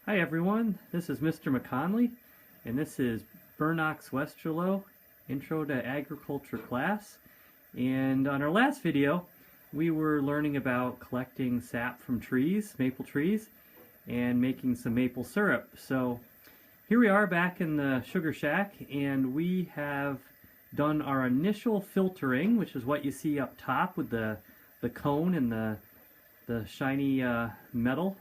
Hi everyone, this is Mr. McConnelee, and this is Burnock's Westerlo Intro to Agriculture class. And on our last video, we were learning about collecting sap from trees, maple trees, and making some maple syrup. So here we are back in the sugar shack, and we have done our initial filtering, which is what you see up top with the cone and the shiny metal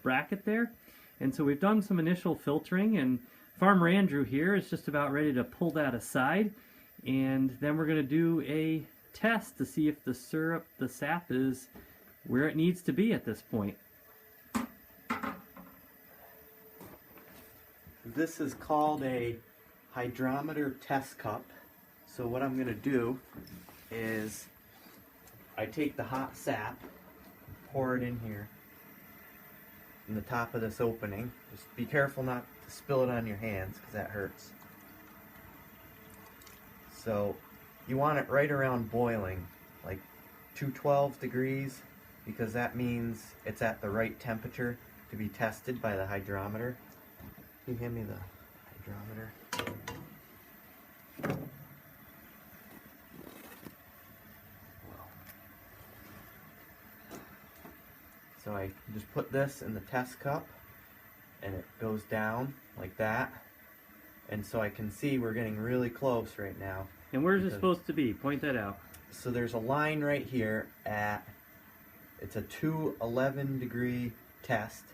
bracket there. And so we've done some initial filtering, and Farmer Andrew here is just about ready to pull that aside, and then we're going to do a test to see if the syrup, the sap, is where it needs to be at this point. This is called a hydrometer test cup. So what I'm going to do is I take the hot sap, pour it in here in the top of this opening. Just be careful not to spill it on your hands because that hurts. So you want it right around boiling, like 212 degrees, because that means it's at the right temperature to be tested by the hydrometer. Can you hand me the hydrometer? So I just put this in the test cup, and it goes down like that. And so I can see we're getting really close right now. And where's it supposed to be? Point that out. So there's a line right here at, it's a 211 degree test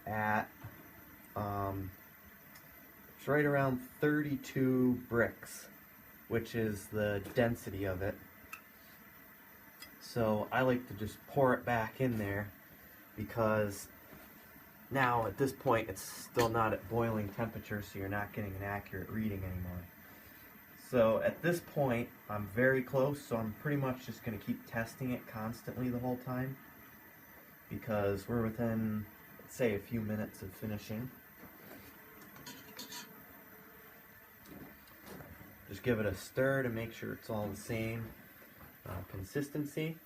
at, it's right around 32 bricks, which is the density of it. So I like to just pour it back in there, because now at this point it's still not at boiling temperature, so you're not getting an accurate reading anymore. So at this point I'm very close, so I'm pretty much just going to keep testing it constantly the whole time, because we're within, let's say, a few minutes of finishing. Just give it a stir to make sure it's all the same consistency.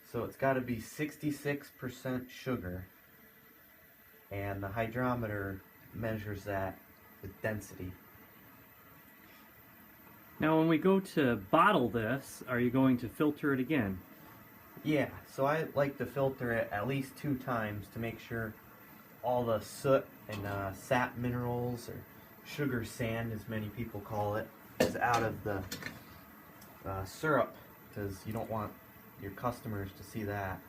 So it's got to be 66% sugar, and the hydrometer measures that with density. Now when we go to bottle this, are you going to filter it again? Yeah, so I like to filter it at least 2 times to make sure all the soot and sap minerals, or sugar sand as many people call it, is out of the syrup, because you don't want your customers to see that.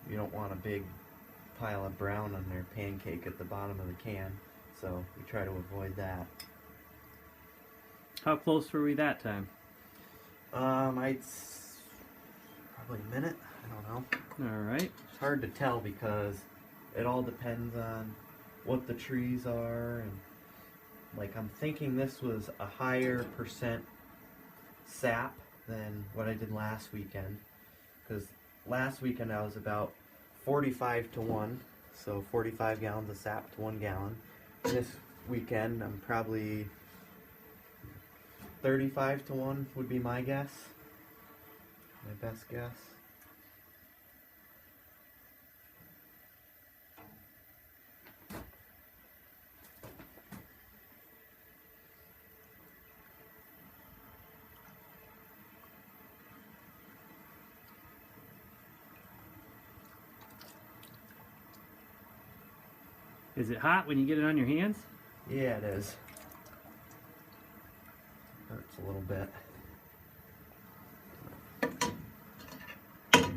You don't want a big pile of brown on their pancake at the bottom of the can, so we try to avoid that. How close were we that time? I'd probably a minute, I don't know. Alright. It's hard to tell because it all depends on what the trees are, and like I'm thinking this was a higher percent sap than what I did last weekend, because last weekend I was about 45 to 1, so 45 gallons of sap to 1 gallon. This weekend I'm probably 35 to 1 would be my guess, my best guess. Is it hot when you get it on your hands? Yeah, it is. Hurts a little bit. Oops.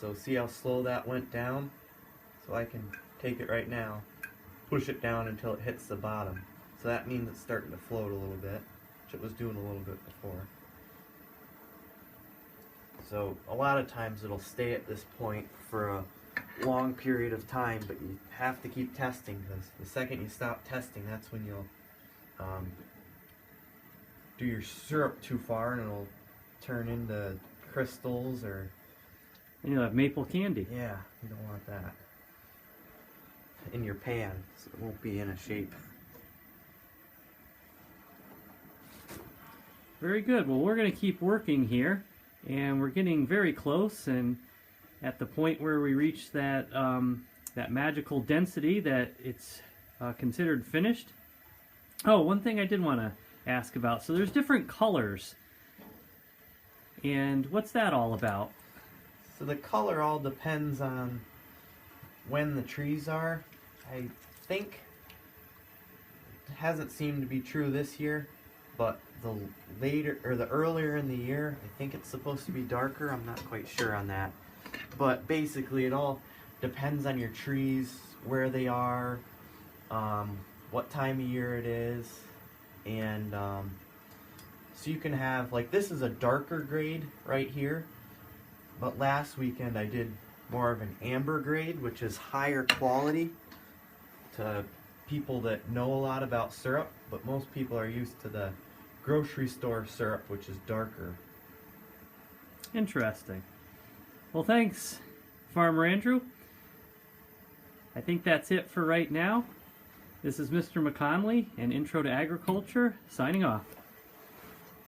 So see how slow that went down? So I can take it right now, push it down until it hits the bottom. So that means it's starting to float a little bit, which it was doing a little bit before. So a lot of times it'll stay at this point for a long period of time, but you have to keep testing, because the second you stop testing, that's when you'll do your syrup too far and it'll turn into crystals, or And you'll have maple candy. yeah, you don't want that in your pan, so it won't be in a shape. Very good. Well, we're going to keep working here, and we're getting very close, and at the point where we reach that that magical density that it's considered finished. Oh, one thing I did want to ask about. So there's different colors, and what's that all about? So the color all depends on when the trees are. I think it hasn't seemed to be true this year, but the earlier in the year, I think it's supposed to be darker. I'm not quite sure on that. But basically it all depends on your trees, where they are, what time of year it is, and so you can have, like, this is a darker grade right here, but last weekend I did more of an amber grade, which is higher quality to people that know a lot about syrup, but most people are used to the grocery store syrup, which is darker. Interesting. Well, thanks, Farmer Andrew. I think that's it for right now. This is Mr. McConnelee and Intro to Agriculture, signing off.